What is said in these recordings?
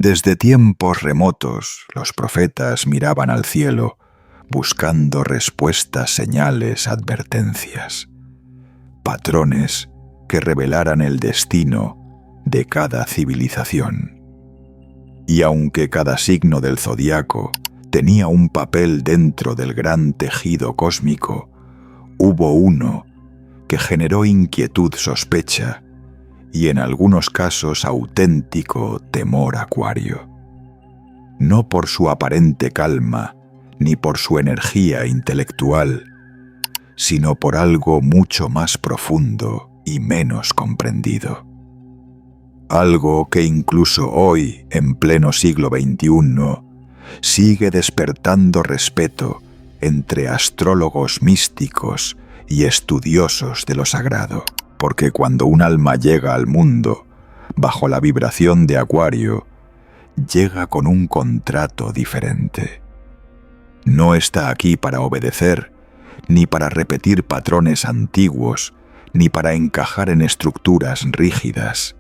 Desde tiempos remotos, los profetas miraban al cielo, buscando respuestas, señales, advertencias, patrones que revelaran el destino de cada civilización. Y aunque cada signo del zodiaco tenía un papel dentro del gran tejido cósmico, hubo uno que generó inquietud, sospecha y en algunos casos auténtico temor acuario. No por su aparente calma ni por su energía intelectual, sino por algo mucho más profundo y menos comprendido. Algo que incluso hoy, en pleno siglo XXI, sigue despertando respeto entre astrólogos místicos y estudiosos de lo sagrado. Porque cuando un alma llega al mundo, bajo la vibración de Acuario, llega con un contrato diferente. No está aquí para obedecer, ni para repetir patrones antiguos, ni para encajar en estructuras rígidas.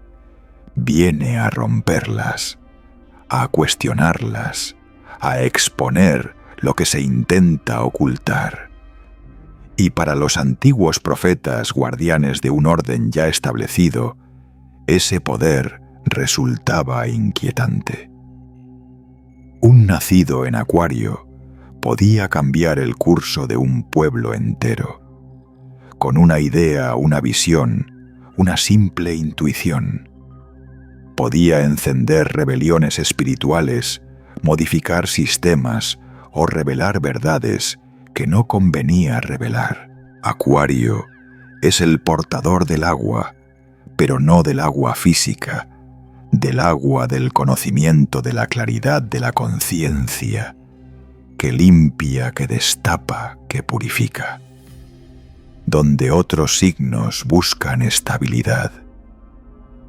Viene a romperlas, a cuestionarlas, a exponer lo que se intenta ocultar. Y para los antiguos profetas guardianes de un orden ya establecido, ese poder resultaba inquietante. Un nacido en Acuario podía cambiar el curso de un pueblo entero. Con una idea, una visión, una simple intuición. Podía encender rebeliones espirituales, modificar sistemas o revelar verdades que no convenía revelar. Acuario es el portador del agua, pero no del agua física, del agua del conocimiento, de la claridad de la conciencia, que limpia, que destapa, que purifica. Donde otros signos buscan estabilidad,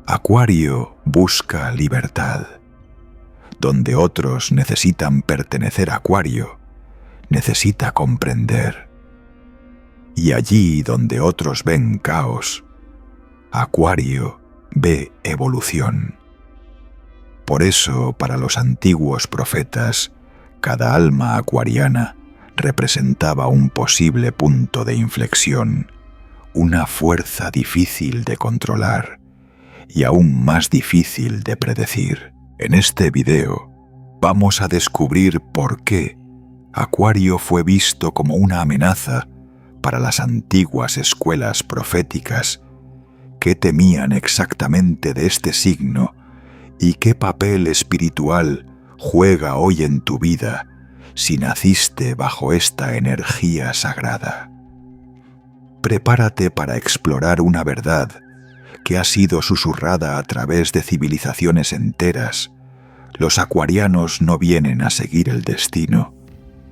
Acuario busca libertad. Donde otros necesitan pertenecer a Acuario, necesita comprender. Y allí donde otros ven caos, Acuario ve evolución. Por eso, para los antiguos profetas, cada alma acuariana representaba un posible punto de inflexión, una fuerza difícil de controlar y aún más difícil de predecir. En este video vamos a descubrir por qué Acuario fue visto como una amenaza para las antiguas escuelas proféticas, qué temían exactamente de este signo y qué papel espiritual juega hoy en tu vida si naciste bajo esta energía sagrada. Prepárate para explorar una verdad que ha sido susurrada a través de civilizaciones enteras. Los acuarianos no vienen a seguir el destino,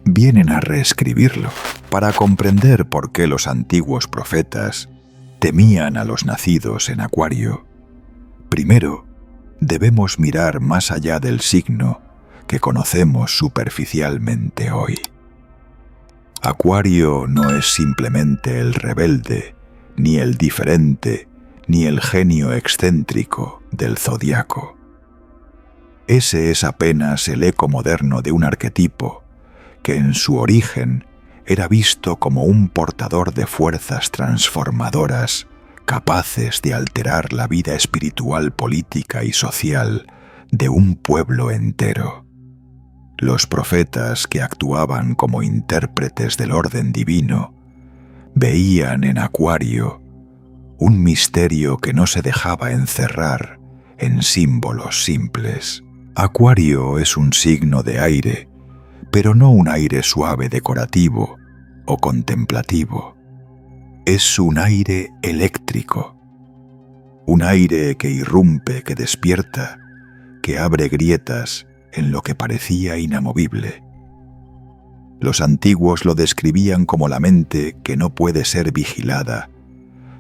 vienen a reescribirlo. Para comprender por qué los antiguos profetas temían a los nacidos en Acuario, primero debemos mirar más allá del signo que conocemos superficialmente hoy. Acuario no es simplemente el rebelde, ni el diferente, ni el genio excéntrico del zodiaco. Ese es apenas el eco moderno de un arquetipo que en su origen era visto como un portador de fuerzas transformadoras capaces de alterar la vida espiritual, política y social de un pueblo entero. Los profetas que actuaban como intérpretes del orden divino veían en Acuario un misterio que no se dejaba encerrar en símbolos simples. Acuario es un signo de aire, pero no un aire suave, decorativo o contemplativo. Es un aire eléctrico, un aire que irrumpe, que despierta, que abre grietas en lo que parecía inamovible. Los antiguos lo describían como la mente que no puede ser vigilada,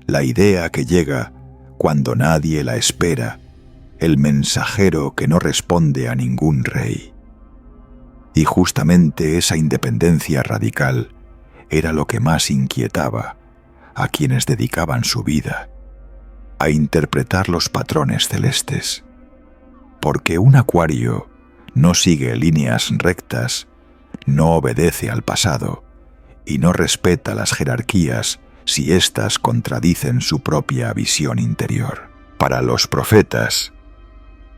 la idea que llega cuando nadie la espera, el mensajero que no responde a ningún rey. Y justamente esa independencia radical era lo que más inquietaba a quienes dedicaban su vida a interpretar los patrones celestes. porque un Acuario no sigue líneas rectas, no obedece al pasado y no respeta las jerarquías si éstas contradicen su propia visión interior. Para los profetas,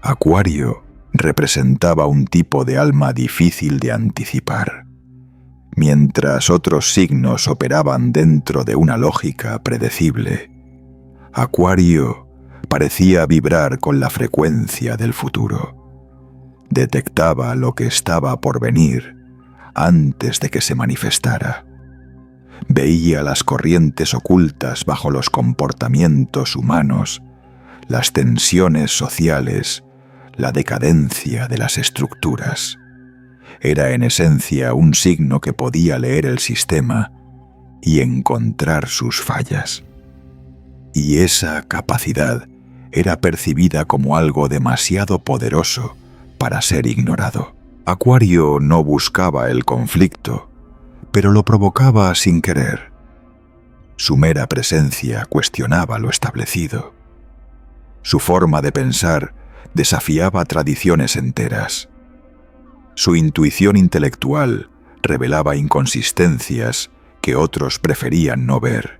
Acuario representaba un tipo de alma difícil de anticipar. Mientras otros signos operaban dentro de una lógica predecible, Acuario parecía vibrar con la frecuencia del futuro. Detectaba lo que estaba por venir antes de que se manifestara. Veía las corrientes ocultas bajo los comportamientos humanos, las tensiones sociales, la decadencia de las estructuras. Era en esencia un signo que podía leer el sistema y encontrar sus fallas. Y esa capacidad era percibida como algo demasiado poderoso para ser ignorado. Acuario no buscaba el conflicto, pero lo provocaba sin querer. Su mera presencia cuestionaba lo establecido. Su forma de pensar desafiaba tradiciones enteras. Su intuición intelectual revelaba inconsistencias que otros preferían no ver.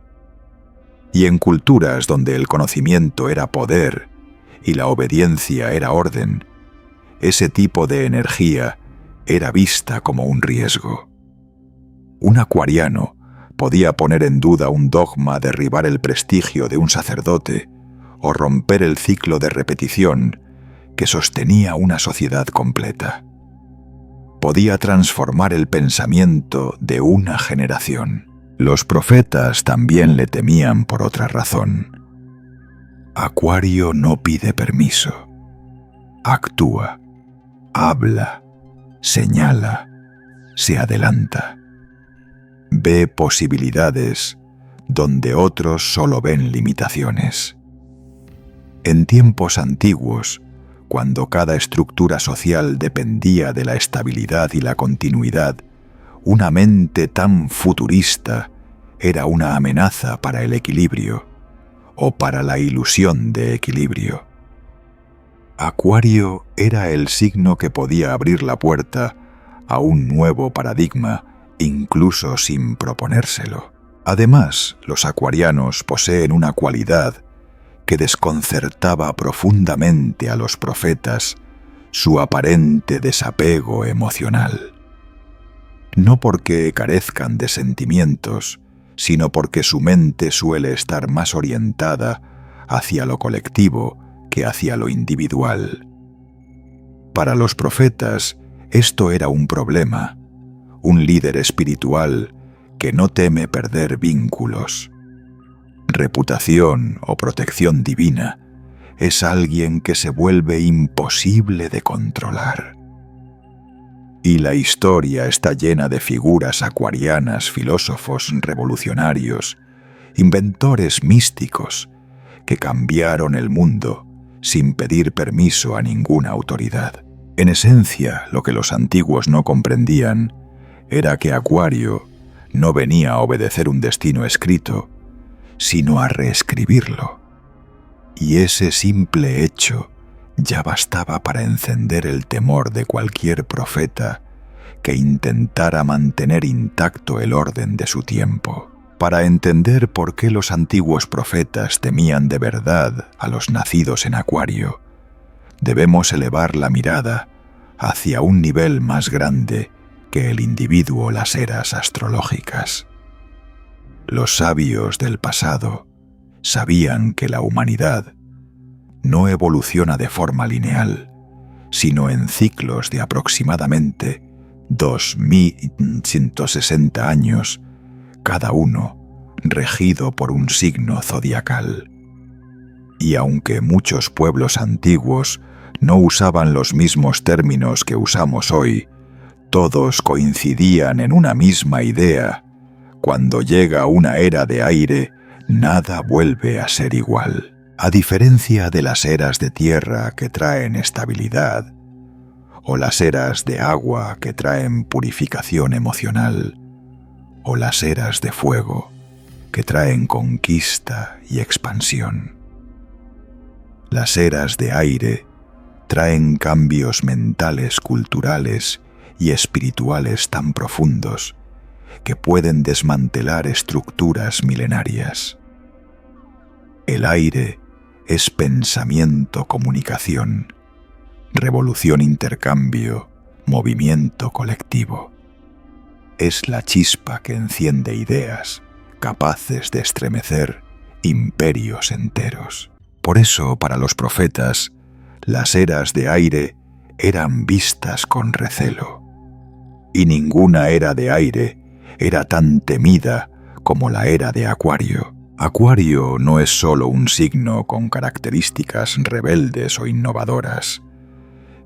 Y en culturas donde el conocimiento era poder y la obediencia era orden, ese tipo de energía era vista como un riesgo. Un acuariano podía poner en duda un dogma, derribar el prestigio de un sacerdote o romper el ciclo de repetición que sostenía una sociedad completa. Podía transformar el pensamiento de una generación. Los profetas también le temían por otra razón. Acuario no pide permiso. Actúa, habla, señala, se adelanta. Ve posibilidades donde otros solo ven limitaciones. En tiempos antiguos, cuando cada estructura social dependía de la estabilidad y la continuidad, una mente tan futurista era una amenaza para el equilibrio o para la ilusión de equilibrio. Acuario era el signo que podía abrir la puerta a un nuevo paradigma, incluso sin proponérselo. Además, los acuarianos poseen una cualidad que desconcertaba profundamente a los profetas: su aparente desapego emocional. No porque carezcan de sentimientos, sino porque su mente suele estar más orientada hacia lo colectivo que hacia lo individual. Para los profetas, esto era un problema, un líder espiritual que no teme perder vínculos. Reputación o protección divina es alguien que se vuelve imposible de controlar. Y la historia está llena de figuras acuarianas, filósofos revolucionarios, inventores místicos que cambiaron el mundo sin pedir permiso a ninguna autoridad. En esencia, lo que los antiguos no comprendían era que Acuario no venía a obedecer un destino escrito, sino a reescribirlo. Y ese simple hecho ya bastaba para encender el temor de cualquier profeta que intentara mantener intacto el orden de su tiempo. Para entender por qué los antiguos profetas temían de verdad a los nacidos en Acuario, debemos elevar la mirada hacia un nivel más grande que el individuo o las eras astrológicas. Los sabios del pasado sabían que la humanidad no evoluciona de forma lineal, sino en ciclos de aproximadamente 2160 años, cada uno regido por un signo zodiacal. Y aunque muchos pueblos antiguos no usaban los mismos términos que usamos hoy, todos coincidían en una misma idea: cuando llega una era de aire, nada vuelve a ser igual. A diferencia de las eras de tierra que traen estabilidad, o las eras de agua que traen purificación emocional, o las eras de fuego que traen conquista y expansión. Las eras de aire traen cambios mentales, culturales y espirituales tan profundos que pueden desmantelar estructuras milenarias. El aire es pensamiento, comunicación, revolución, intercambio, movimiento colectivo. Es la chispa que enciende ideas capaces de estremecer imperios enteros. Por eso, para los profetas, las eras de aire eran vistas con recelo, y ninguna era de aire era tan temida como la era de Acuario. Acuario no es solo un signo con características rebeldes o innovadoras,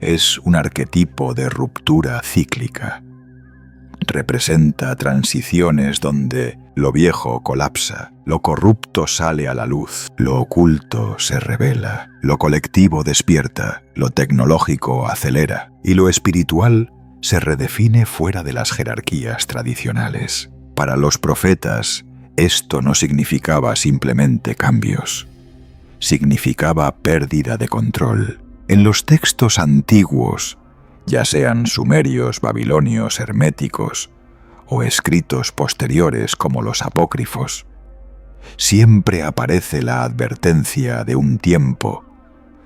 es un arquetipo de ruptura cíclica. Representa transiciones donde lo viejo colapsa, lo corrupto sale a la luz, lo oculto se revela, lo colectivo despierta, lo tecnológico acelera y lo espiritual se redefine fuera de las jerarquías tradicionales. Para los profetas, esto no significaba simplemente cambios, significaba pérdida de control. En los textos antiguos, ya sean sumerios, babilonios, herméticos o escritos posteriores como los apócrifos, siempre aparece la advertencia de un tiempo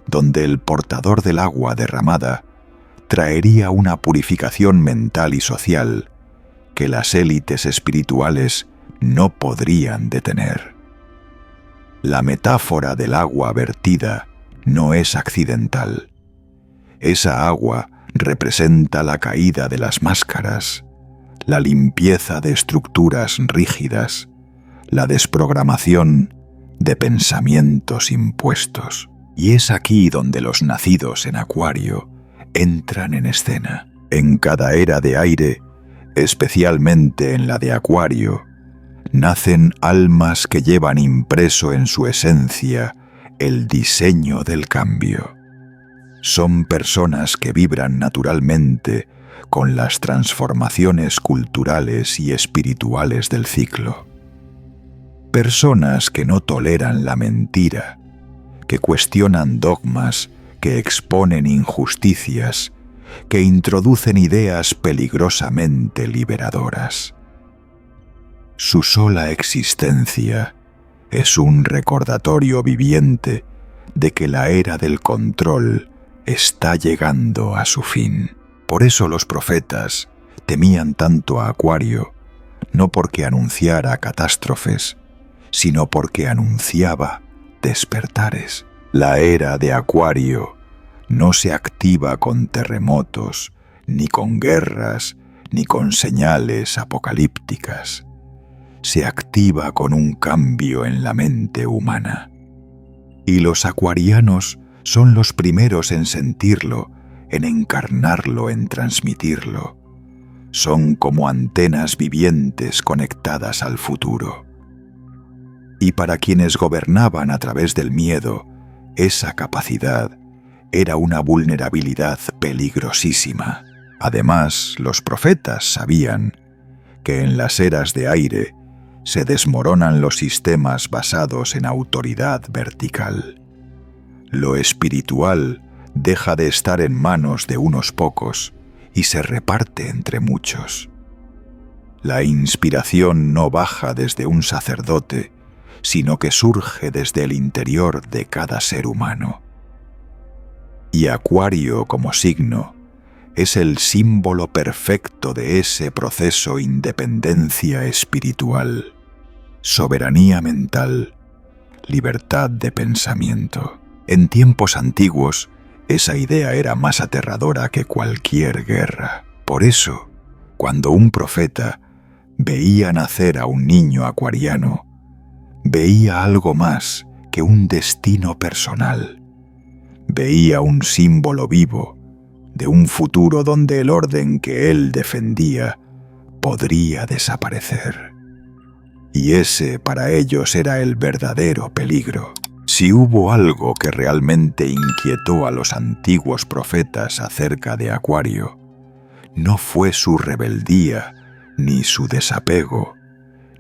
donde el portador del agua derramada traería una purificación mental y social que las élites espirituales no podrían detener. La metáfora del agua vertida no es accidental. Esa agua representa la caída de las máscaras, la limpieza de estructuras rígidas, la desprogramación de pensamientos impuestos. Y es aquí donde los nacidos en Acuario entran en escena. En cada era de aire, especialmente en la de Acuario, nacen almas que llevan impreso en su esencia el diseño del cambio. Son personas que vibran naturalmente con las transformaciones culturales y espirituales del ciclo. Personas que no toleran la mentira, que cuestionan dogmas, que exponen injusticias, que introducen ideas peligrosamente liberadoras. Su sola existencia es un recordatorio viviente de que la era del control está llegando a su fin. Por eso los profetas temían tanto a Acuario, no porque anunciara catástrofes, sino porque anunciaba despertares. La era de Acuario no se activa con terremotos, ni con guerras, ni con señales apocalípticas. Se activa con un cambio en la mente humana. Y los acuarianos son los primeros en sentirlo, en encarnarlo, en transmitirlo. Son como antenas vivientes conectadas al futuro. Y para quienes gobernaban a través del miedo, esa capacidad era una vulnerabilidad peligrosísima. Además, los profetas sabían que en las eras de aire se desmoronan los sistemas basados en autoridad vertical. Lo espiritual deja de estar en manos de unos pocos y se reparte entre muchos. La inspiración no baja desde un sacerdote, sino que surge desde el interior de cada ser humano. Y Acuario como signo es el símbolo perfecto de ese proceso: independencia espiritual, soberanía mental, libertad de pensamiento. En tiempos antiguos, esa idea era más aterradora que cualquier guerra. Por eso, cuando un profeta veía nacer a un niño acuariano, veía algo más que un destino personal. Veía un símbolo vivo de un futuro donde el orden que él defendía podría desaparecer. Y ese para ellos era el verdadero peligro. Si hubo algo que realmente inquietó a los antiguos profetas acerca de Acuario, no fue su rebeldía, ni su desapego,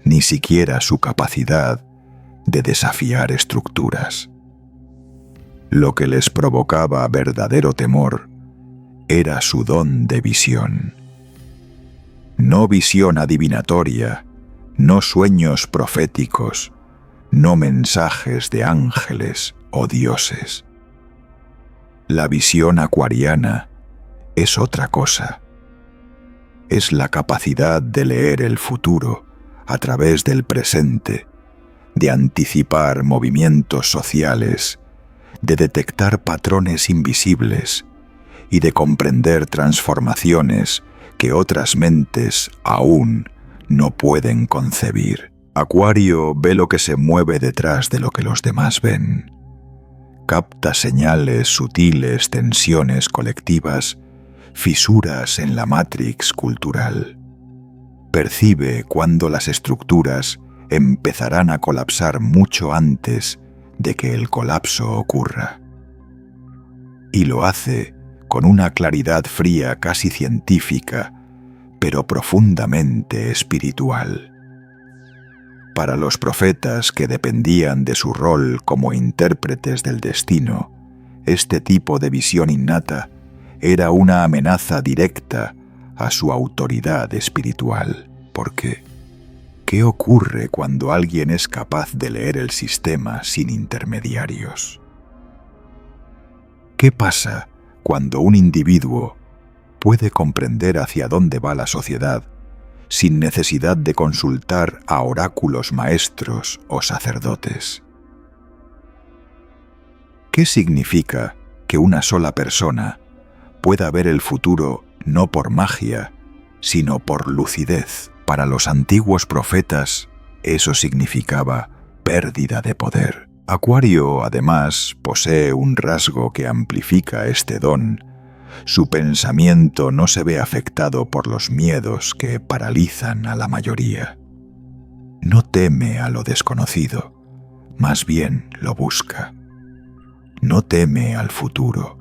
ni siquiera su capacidad de desafiar estructuras. Lo que les provocaba verdadero temor era su don de visión. No visión adivinatoria, no sueños proféticos, no mensajes de ángeles o dioses. La visión acuariana es otra cosa. Es la capacidad de leer el futuro a través del presente, de anticipar movimientos sociales, de detectar patrones invisibles y de comprender transformaciones que otras mentes aún no pueden concebir. Acuario ve lo que se mueve detrás de lo que los demás ven. Capta señales sutiles, tensiones colectivas, fisuras en la matrix cultural. Percibe cuándo las estructuras empezarán a colapsar mucho antes de que el colapso ocurra. Y lo hace con una claridad fría casi científica, pero profundamente espiritual. Para los profetas que dependían de su rol como intérpretes del destino, este tipo de visión innata era una amenaza directa a su autoridad espiritual. Porque, ¿qué ocurre cuando alguien es capaz de leer el sistema sin intermediarios? ¿Qué pasa cuando un individuo puede comprender hacia dónde va la sociedad sin necesidad de consultar a oráculos maestros o sacerdotes? ¿Qué significa que una sola persona pueda ver el futuro no por magia, sino por lucidez? Para los antiguos profetas, eso significaba pérdida de poder. Acuario, además, posee un rasgo que amplifica este don. Su pensamiento no se ve afectado por los miedos que paralizan a la mayoría. No teme a lo desconocido, más bien lo busca. No teme al futuro,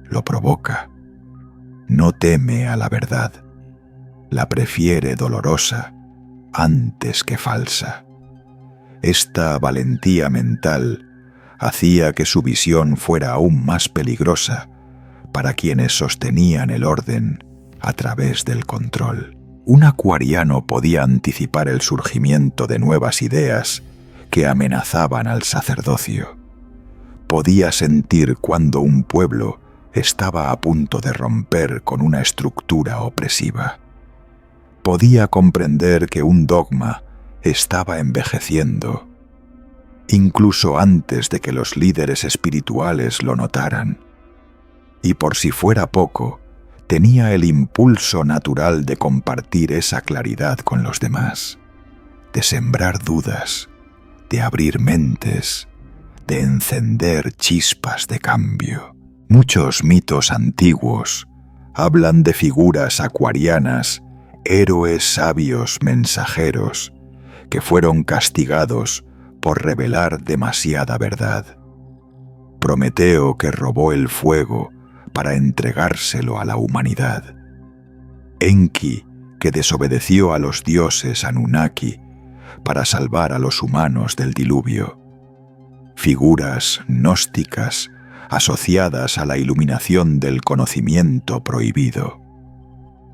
lo provoca. No teme a la verdad, la prefiere dolorosa antes que falsa. Esta valentía mental hacía que su visión fuera aún más peligrosa para quienes sostenían el orden a través del control. Un acuariano podía anticipar el surgimiento de nuevas ideas que amenazaban al sacerdocio. Podía sentir cuando un pueblo estaba a punto de romper con una estructura opresiva. Podía comprender que un dogma estaba envejeciendo, incluso antes de que los líderes espirituales lo notaran. Y por si fuera poco, tenía el impulso natural de compartir esa claridad con los demás, de sembrar dudas, de abrir mentes, de encender chispas de cambio. Muchos mitos antiguos hablan de figuras acuarianas, héroes sabios mensajeros, que fueron castigados por revelar demasiada verdad. Prometeo, que robó el fuego para entregárselo a la humanidad. Enki, que desobedeció a los dioses Anunnaki para salvar a los humanos del diluvio. Figuras gnósticas asociadas a la iluminación del conocimiento prohibido.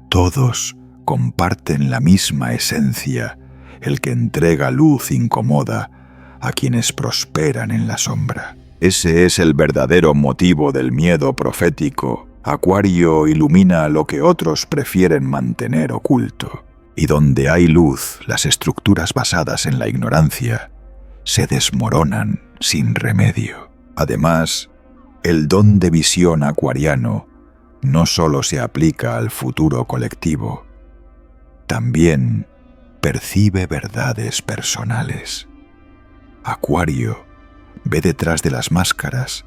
Todos comparten la misma esencia, el que entrega luz incomoda a quienes prosperan en la sombra. Ese es el verdadero motivo del miedo profético. Acuario ilumina lo que otros prefieren mantener oculto. Y donde hay luz, las estructuras basadas en la ignorancia se desmoronan sin remedio. Además, el don de visión acuariano no solo se aplica al futuro colectivo, también percibe verdades personales. Acuario ve detrás de las máscaras,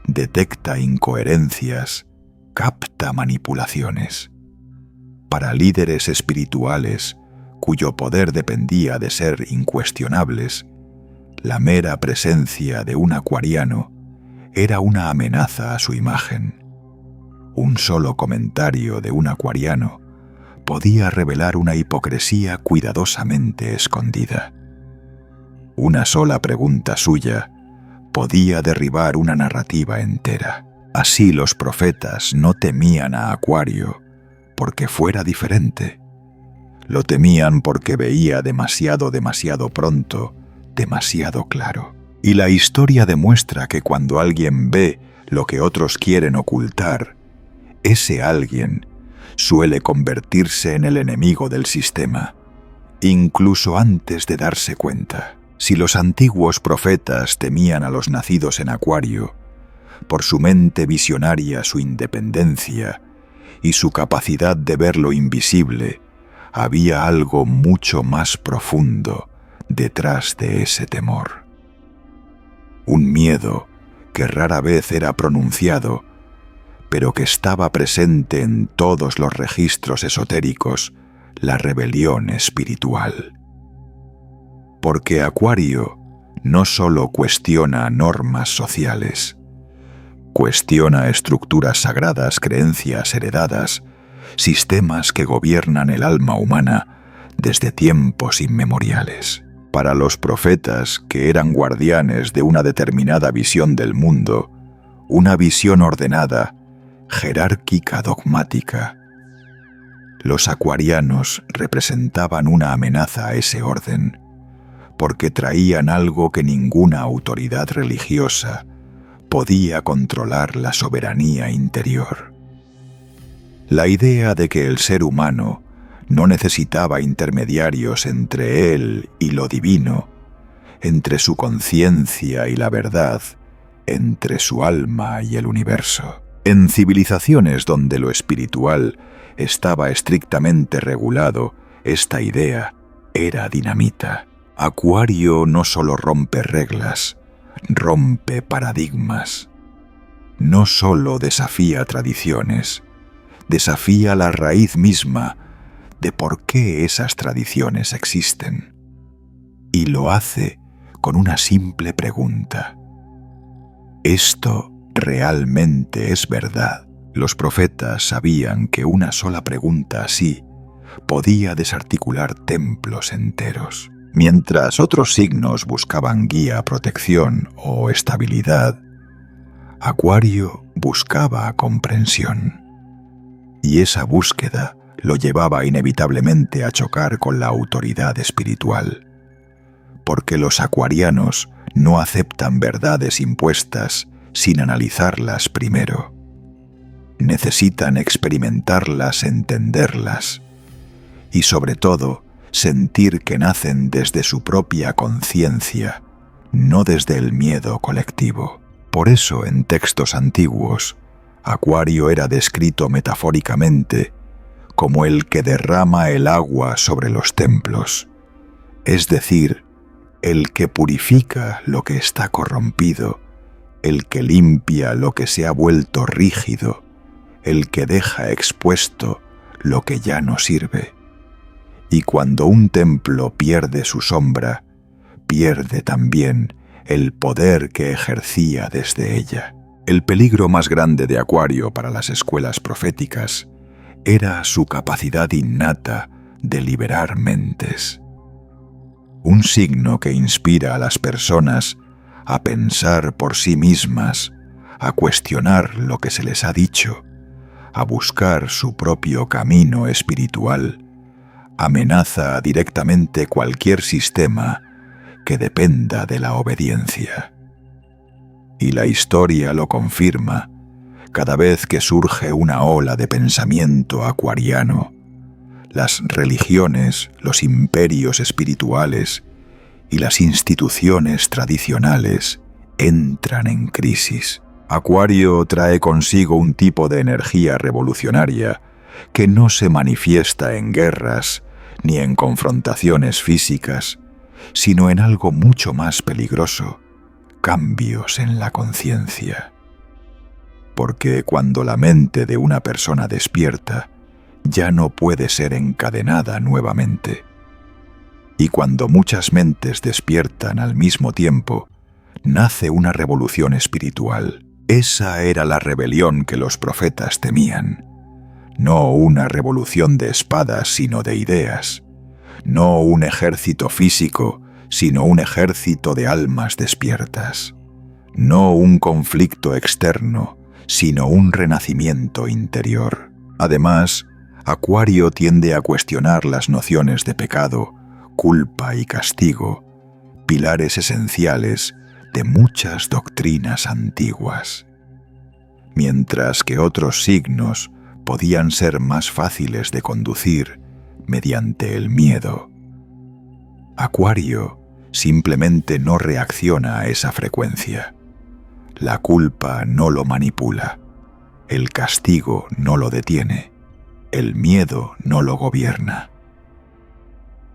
detecta incoherencias, capta manipulaciones. Para líderes espirituales, cuyo poder dependía de ser incuestionables, la mera presencia de un acuariano era una amenaza a su imagen. Un solo comentario de un acuariano podía revelar una hipocresía cuidadosamente escondida. Una sola pregunta suya podía derribar una narrativa entera. Así los profetas no temían a Acuario porque fuera diferente. Lo temían porque veía demasiado pronto, demasiado claro. Y la historia demuestra que cuando alguien ve lo que otros quieren ocultar, ese alguien suele convertirse en el enemigo del sistema, incluso antes de darse cuenta. Si los antiguos profetas temían a los nacidos en Acuario, por su mente visionaria, su independencia y su capacidad de ver lo invisible, había algo mucho más profundo detrás de ese temor. Un miedo que rara vez era pronunciado, pero que estaba presente en todos los registros esotéricos, la rebelión espiritual. Porque Acuario no solo cuestiona normas sociales, cuestiona estructuras sagradas, creencias heredadas, sistemas que gobiernan el alma humana desde tiempos inmemoriales. Para los profetas, que eran guardianes de una determinada visión del mundo, una visión ordenada, jerárquica, dogmática, los acuarianos representaban una amenaza a ese orden, porque traían algo que ninguna autoridad religiosa podía controlar: la soberanía interior. La idea de que el ser humano no necesitaba intermediarios entre él y lo divino, entre su conciencia y la verdad, entre su alma y el universo. En civilizaciones donde lo espiritual estaba estrictamente regulado, esta idea era dinamita. Acuario no solo rompe reglas, rompe paradigmas. No solo desafía tradiciones, desafía la raíz misma de por qué esas tradiciones existen. Y lo hace con una simple pregunta: ¿esto realmente es verdad? Los profetas sabían que una sola pregunta así podía desarticular templos enteros. Mientras otros signos buscaban guía, protección o estabilidad, Acuario buscaba comprensión. Y esa búsqueda lo llevaba inevitablemente a chocar con la autoridad espiritual. Porque los acuarianos no aceptan verdades impuestas sin analizarlas primero. Necesitan experimentarlas, entenderlas y, sobre todo, sentir que nacen desde su propia conciencia, no desde el miedo colectivo. Por eso, en textos antiguos, Acuario era descrito metafóricamente como el que derrama el agua sobre los templos, es decir, el que purifica lo que está corrompido, el que limpia lo que se ha vuelto rígido, el que deja expuesto lo que ya no sirve. Y cuando un templo pierde su sombra, pierde también el poder que ejercía desde ella. El peligro más grande de Acuario para las escuelas proféticas era su capacidad innata de liberar mentes. Un signo que inspira a las personas a pensar por sí mismas, a cuestionar lo que se les ha dicho, a buscar su propio camino espiritual, amenaza directamente cualquier sistema que dependa de la obediencia. Y la historia lo confirma cada vez que surge una ola de pensamiento acuariano. Las religiones, los imperios espirituales y las instituciones tradicionales entran en crisis. Acuario trae consigo un tipo de energía revolucionaria que no se manifiesta en guerras ni en confrontaciones físicas, sino en algo mucho más peligroso: cambios en la conciencia. Porque cuando la mente de una persona despierta, ya no puede ser encadenada nuevamente. Y cuando muchas mentes despiertan al mismo tiempo, nace una revolución espiritual. Esa era la rebelión que los profetas temían. No una revolución de espadas, sino de ideas. No un ejército físico, sino un ejército de almas despiertas. no un conflicto externo, sino un renacimiento interior. Además, Acuario tiende a cuestionar las nociones de pecado, culpa y castigo, pilares esenciales de muchas doctrinas antiguas. Mientras que otros signos podían ser más fáciles de conducir mediante el miedo, Acuario simplemente no reacciona a esa frecuencia. La culpa no lo manipula, el castigo no lo detiene, el miedo no lo gobierna.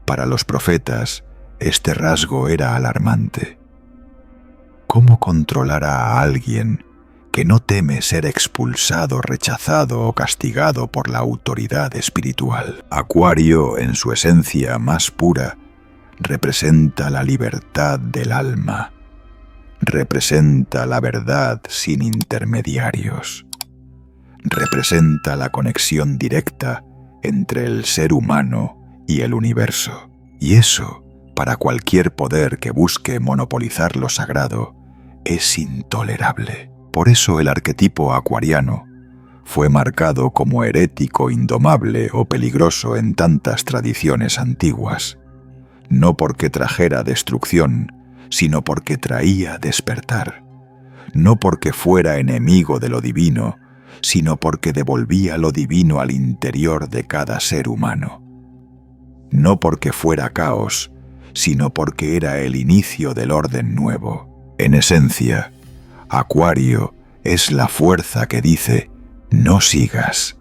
Para los profetas, este rasgo era alarmante. ¿Cómo controlar a alguien que no teme ser expulsado, rechazado o castigado por la autoridad espiritual? Acuario, en su esencia más pura, representa la libertad del alma, representa la verdad sin intermediarios, representa la conexión directa entre el ser humano y el universo. Y eso, para cualquier poder que busque monopolizar lo sagrado, es intolerable. Por eso el arquetipo acuariano fue marcado como herético, indomable o peligroso en tantas tradiciones antiguas. No porque trajera destrucción, sino porque traía despertar. No porque fuera enemigo de lo divino, sino porque devolvía lo divino al interior de cada ser humano. No porque fuera caos, sino porque era el inicio del orden nuevo. En esencia, Acuario es la fuerza que dice: no sigas,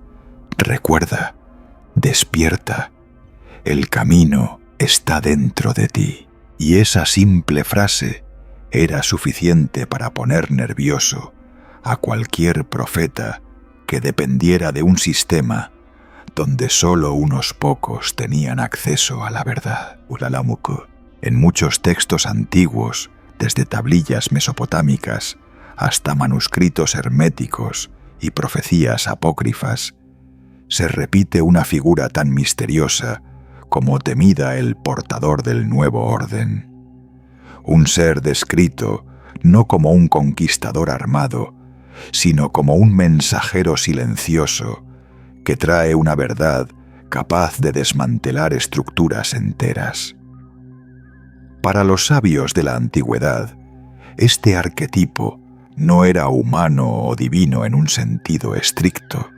recuerda, despierta, el camino está dentro de ti. Y esa simple frase era suficiente para poner nervioso a cualquier profeta que dependiera de un sistema donde solo unos pocos tenían acceso a la verdad. En muchos textos antiguos, desde tablillas mesopotámicas hasta manuscritos herméticos y profecías apócrifas, se repite una figura tan misteriosa como temida el portador del nuevo orden. Un ser descrito no como un conquistador armado, sino como un mensajero silencioso que trae una verdad capaz de desmantelar estructuras enteras. Para los sabios de la antigüedad, este arquetipo no era humano o divino en un sentido estricto,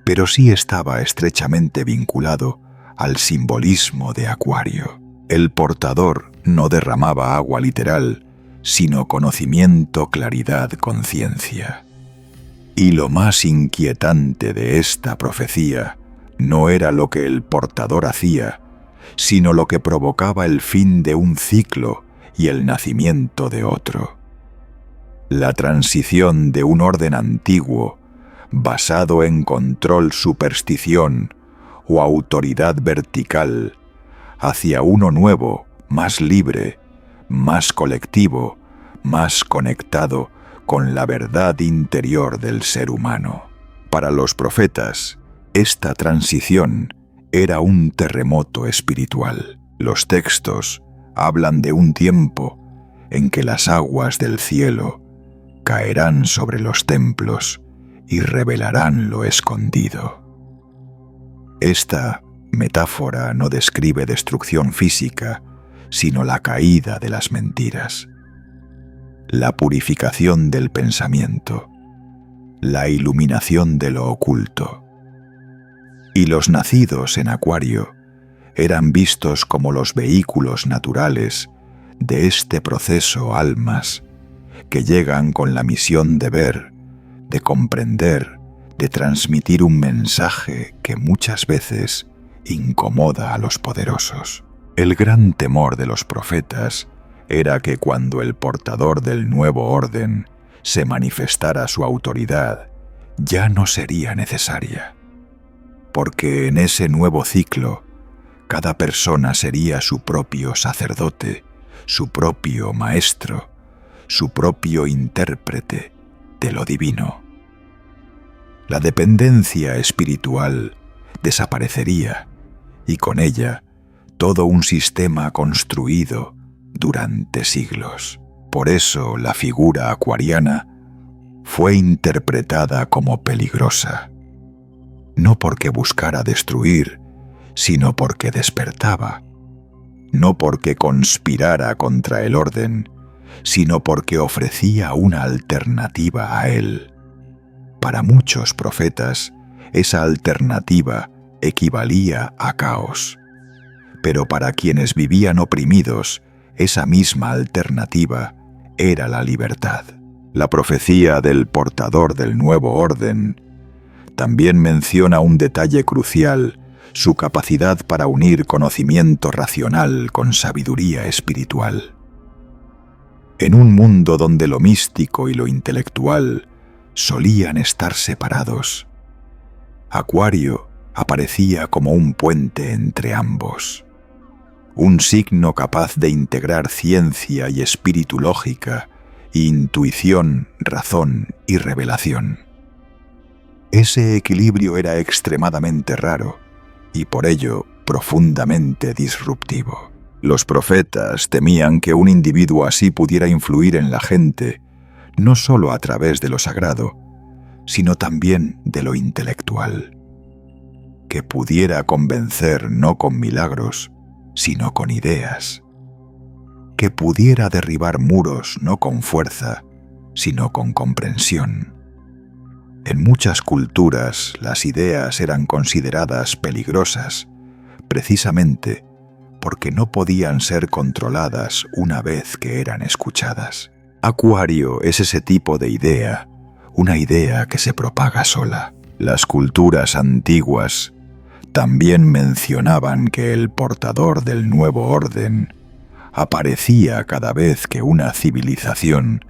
pero sí estaba estrechamente vinculado al simbolismo de Acuario. El portador no derramaba agua literal, sino conocimiento, claridad, conciencia. Y lo más inquietante de esta profecía no era lo que el portador hacía, sino lo que provocaba el fin de un ciclo y el nacimiento de otro. La transición de un orden antiguo, basado en control, superstición o autoridad vertical, hacia uno nuevo, más libre, más colectivo, más conectado con la verdad interior del ser humano. Para los profetas, esta transición era un terremoto espiritual. Los textos hablan de un tiempo en que las aguas del cielo caerán sobre los templos y revelarán lo escondido. Esta metáfora no describe destrucción física, sino la caída de las mentiras, la purificación del pensamiento, la iluminación de lo oculto. Y los nacidos en Acuario eran vistos como los vehículos naturales de este proceso almas que llegan con la misión de ver, de comprender, de transmitir un mensaje que muchas veces incomoda a los poderosos. El gran temor de los profetas era que cuando el portador del nuevo orden se manifestara su autoridad, ya no sería necesaria, porque en ese nuevo ciclo, cada persona sería su propio sacerdote, su propio maestro, su propio intérprete de lo divino. La dependencia espiritual desaparecería y con ella todo un sistema construido durante siglos. por eso la figura acuariana fue interpretada como peligrosa, no porque buscara destruir, sino porque despertaba, no porque conspirara contra el orden, sino porque ofrecía una alternativa a él. Para muchos profetas, esa alternativa equivalía a caos. Pero para quienes vivían oprimidos, esa misma alternativa era la libertad. La profecía del portador del nuevo orden también menciona un detalle crucial: su capacidad para unir conocimiento racional con sabiduría espiritual. En un mundo donde lo místico y lo intelectual solían estar separados, Acuario aparecía como un puente entre ambos, un signo capaz de integrar ciencia y espíritu, lógica, intuición, razón y revelación. Ese equilibrio era extremadamente raro y por ello profundamente disruptivo. Los profetas temían que un individuo así pudiera influir en la gente, no solo a través de lo sagrado, sino también de lo intelectual, que pudiera convencer no con milagros, sino con ideas, que pudiera derribar muros no con fuerza, sino con comprensión. En muchas culturas las ideas eran consideradas peligrosas, precisamente porque no podían ser controladas una vez que eran escuchadas. Acuario es ese tipo de idea, una idea que se propaga sola. Las culturas antiguas también mencionaban que el portador del nuevo orden aparecía cada vez que una civilización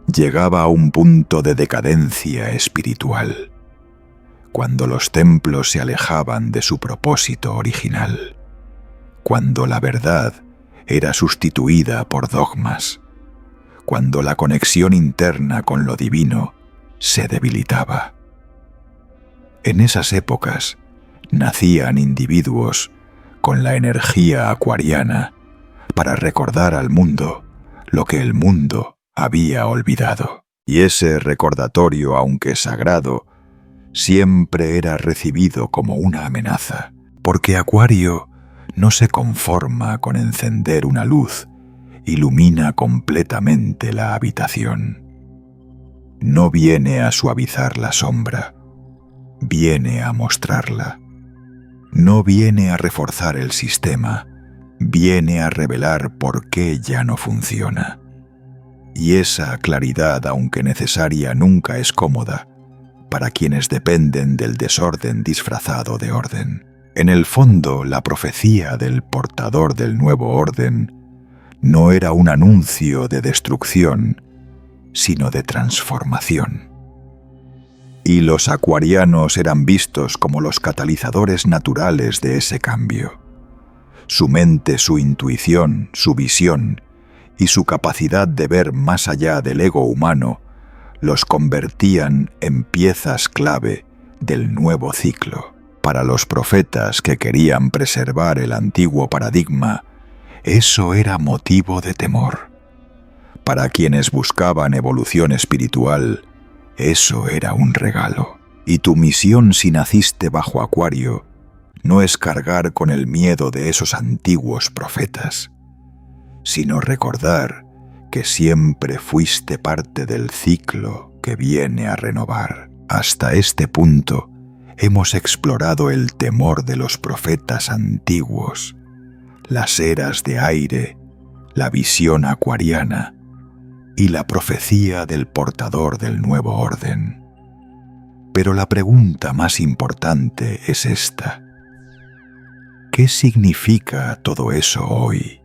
llegaba a un punto de decadencia espiritual, cuando los templos se alejaban de su propósito original, cuando la verdad era sustituida por dogmas, cuando la conexión interna con lo divino se debilitaba. En esas épocas nacían individuos con la energía acuariana para recordar al mundo lo que el mundo había olvidado. Y ese recordatorio, aunque sagrado, siempre era recibido como una amenaza, porque Acuario no se conforma con encender una luz, ilumina completamente la habitación. No viene a suavizar la sombra, viene a mostrarla. No viene a reforzar el sistema, viene a revelar por qué ya no funciona. Y esa claridad, aunque necesaria, nunca es cómoda para quienes dependen del desorden disfrazado de orden. En el fondo, la profecía del portador del nuevo orden no era un anuncio de destrucción, sino de transformación. Y los acuarianos eran vistos como los catalizadores naturales de ese cambio. Su mente, su intuición, su visión y su capacidad de ver más allá del ego humano los convertían en piezas clave del nuevo ciclo. Para los profetas que querían preservar el antiguo paradigma, eso era motivo de temor. Para quienes buscaban evolución espiritual, eso era un regalo. Y tu misión si naciste bajo Acuario no es cargar con el miedo de esos antiguos profetas, sino recordar que siempre fuiste parte del ciclo que viene a renovar. Hasta este punto hemos explorado el temor de los profetas antiguos, las eras de aire, la visión acuariana y la profecía del portador del nuevo orden. Pero la pregunta más importante es esta: ¿qué significa todo eso hoy?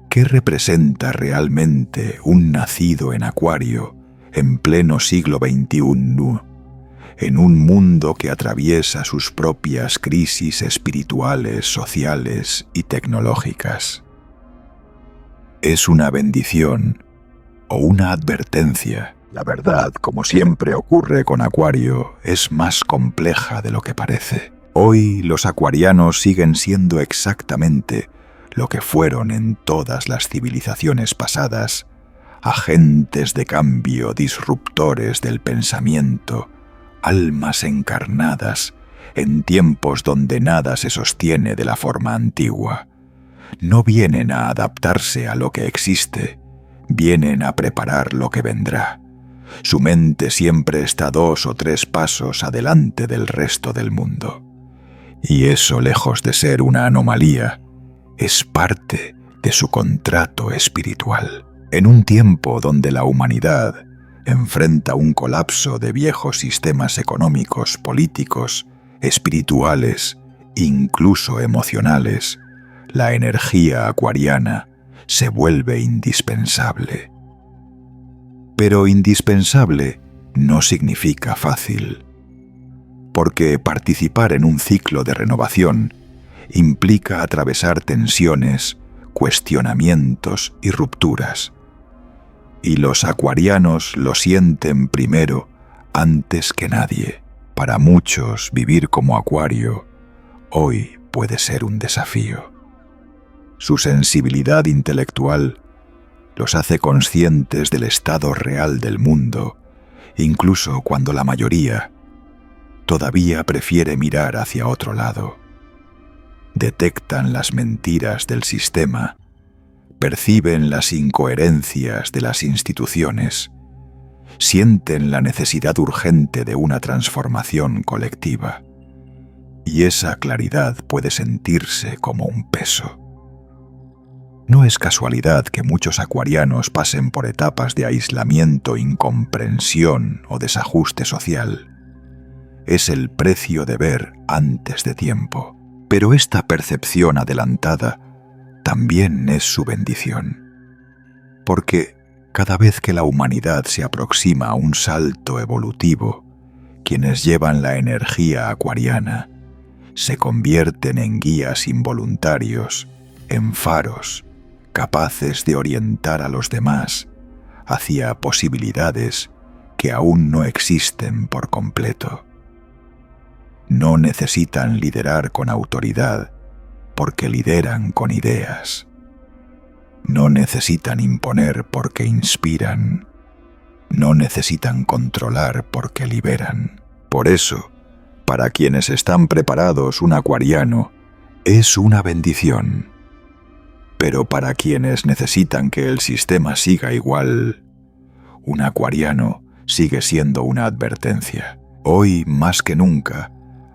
¿Qué representa realmente un nacido en Acuario en pleno siglo XXI, en un mundo que atraviesa sus propias crisis espirituales, sociales y tecnológicas? ¿Es una bendición o una advertencia? La verdad, como siempre ocurre con Acuario, es más compleja de lo que parece. Hoy los acuarianos siguen siendo exactamente lo que fueron en todas las civilizaciones pasadas, agentes de cambio, disruptores del pensamiento, almas encarnadas en tiempos donde nada se sostiene de la forma antigua. No vienen a adaptarse a lo que existe, vienen a preparar lo que vendrá. Su mente siempre está 2 o 3 pasos adelante del resto del mundo. Y eso, lejos de ser una anomalía, es parte de su contrato espiritual. En un tiempo donde la humanidad enfrenta un colapso de viejos sistemas económicos, políticos, espirituales, incluso emocionales, la energía acuariana se vuelve indispensable. Pero indispensable no significa fácil, porque participar en un ciclo de renovación implica atravesar tensiones, cuestionamientos y rupturas. Y los acuarianos lo sienten primero antes que nadie. Para muchos, vivir como acuario hoy puede ser un desafío. Su sensibilidad intelectual los hace conscientes del estado real del mundo, incluso cuando la mayoría todavía prefiere mirar hacia otro lado. Detectan las mentiras del sistema, perciben las incoherencias de las instituciones, sienten la necesidad urgente de una transformación colectiva, y esa claridad puede sentirse como un peso. No es casualidad que muchos acuarianos pasen por etapas de aislamiento, incomprensión o desajuste social. Es el precio de ver antes de tiempo. Pero esta percepción adelantada también es su bendición. Porque cada vez que la humanidad se aproxima a un salto evolutivo, quienes llevan la energía acuariana se convierten en guías involuntarios, en faros, capaces de orientar a los demás hacia posibilidades que aún no existen por completo. No necesitan liderar con autoridad, porque lideran con ideas. No necesitan imponer porque inspiran. No necesitan controlar porque liberan. Por eso, para quienes están preparados, un acuariano es una bendición. Pero para quienes necesitan que el sistema siga igual, un acuariano sigue siendo una advertencia. Hoy, más que nunca,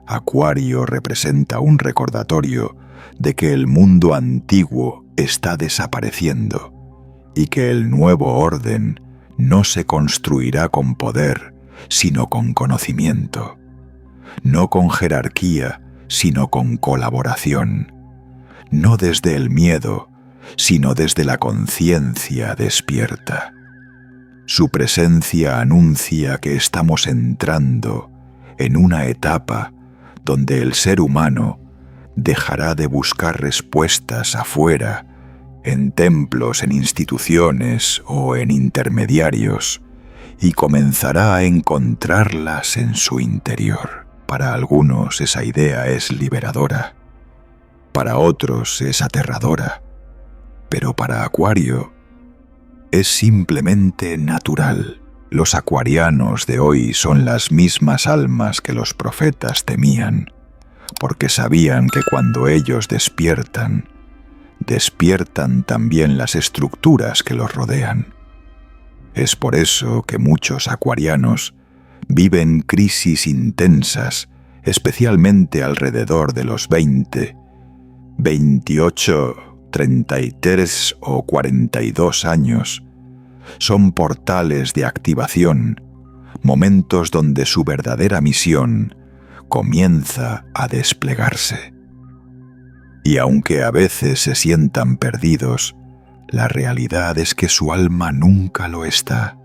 Acuario representa un recordatorio de que el mundo antiguo está desapareciendo y que el nuevo orden no se construirá con poder, sino con conocimiento, no con jerarquía, sino con colaboración, no desde el miedo, sino desde la conciencia despierta. Su presencia anuncia que estamos entrando en una etapa donde el ser humano dejará de buscar respuestas afuera, en templos, en instituciones o en intermediarios, y comenzará a encontrarlas en su interior. Para algunos esa idea es liberadora, para otros es aterradora, pero para Acuario es simplemente natural. Los acuarianos de hoy son las mismas almas que los profetas temían, porque sabían que cuando ellos despiertan también las estructuras que los rodean. Es por eso que muchos acuarianos viven crisis intensas, especialmente alrededor de los 20, 28, 33 o 42 años. Son portales de activación, momentos donde su verdadera misión comienza a desplegarse. Y aunque a veces se sientan perdidos, la realidad es que su alma nunca lo está.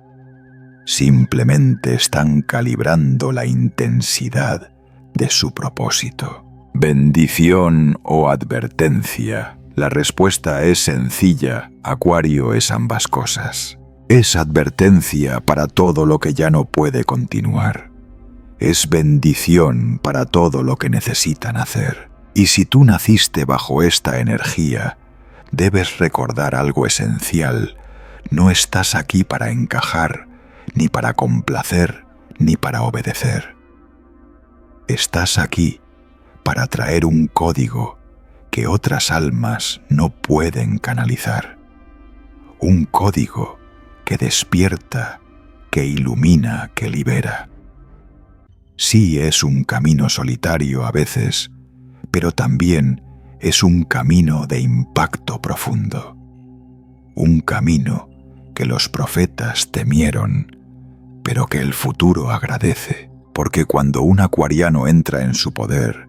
Simplemente están calibrando la intensidad de su propósito. Bendición o advertencia. La respuesta es sencilla. Acuario es ambas cosas. Es advertencia para todo lo que ya no puede continuar. Es bendición para todo lo que necesitan hacer. Y si tú naciste bajo esta energía, debes recordar algo esencial. No estás aquí para encajar, ni para complacer, ni para obedecer. Estás aquí para traer un código que otras almas no pueden canalizar. Un código que despierta, que ilumina, que libera. Sí, es un camino solitario a veces, pero también es un camino de impacto profundo. Un camino que los profetas temieron, pero que el futuro agradece, porque cuando un acuariano entra en su poder,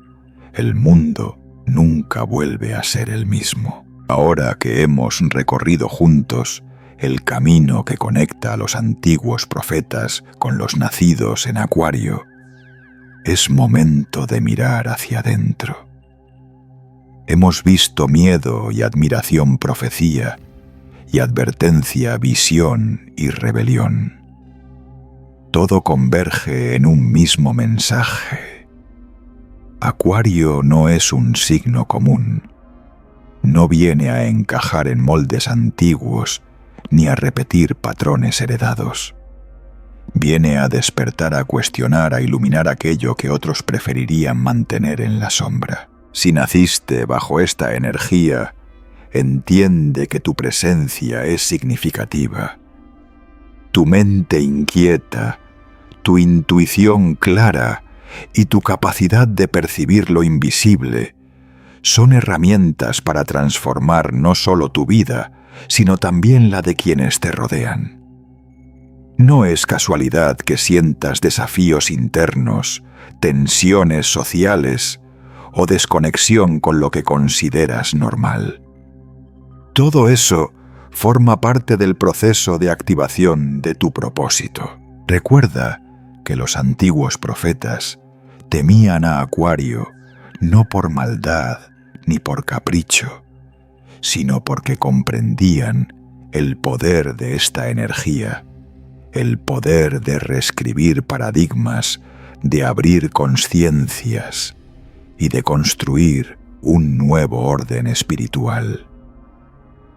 el mundo nunca vuelve a ser el mismo. Ahora que hemos recorrido juntos el camino que conecta a los antiguos profetas con los nacidos en Acuario, es momento de mirar hacia adentro. Hemos visto miedo y admiración, profecía, y advertencia, visión y rebelión. Todo converge en un mismo mensaje. Acuario no es un signo común. No viene a encajar en moldes antiguos ni a repetir patrones heredados. Viene a despertar, a cuestionar, a iluminar aquello que otros preferirían mantener en la sombra. Si naciste bajo esta energía, entiende que tu presencia es significativa. Tu mente inquieta, tu intuición clara y tu capacidad de percibir lo invisible son herramientas para transformar no solo tu vida, sino también la de quienes te rodean. No es casualidad que sientas desafíos internos, tensiones sociales o desconexión con lo que consideras normal. Todo eso forma parte del proceso de activación de tu propósito. Recuerda que los antiguos profetas temían a Acuario no por maldad ni por capricho, sino porque comprendían el poder de esta energía, el poder de reescribir paradigmas, de abrir conciencias y de construir un nuevo orden espiritual.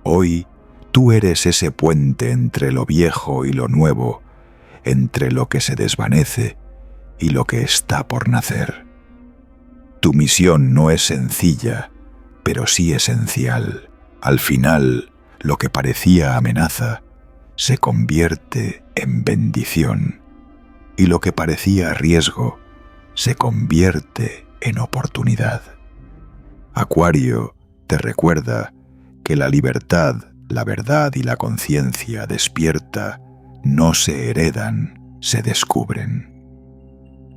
Hoy tú eres ese puente entre lo viejo y lo nuevo, entre lo que se desvanece y lo que está por nacer. Tu misión no es sencilla, pero sí esencial. Al final, lo que parecía amenaza se convierte en bendición, y lo que parecía riesgo se convierte en oportunidad. Acuario te recuerda que la libertad, la verdad y la conciencia despierta no se heredan, se descubren.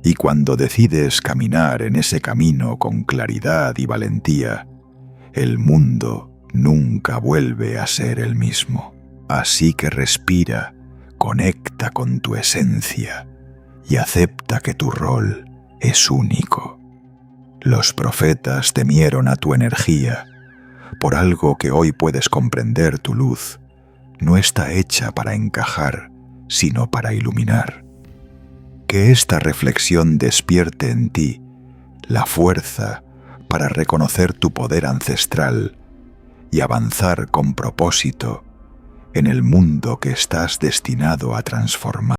Y cuando decides caminar en ese camino con claridad y valentía, el mundo nunca vuelve a ser el mismo. Así que respira, conecta con tu esencia y acepta que tu rol es único. Los profetas temieron a tu energía. Por algo que hoy puedes comprender, tu luz no está hecha para encajar, sino para iluminar. Que esta reflexión despierte en ti la fuerza para reconocer tu poder ancestral y avanzar con propósito en el mundo que estás destinado a transformar.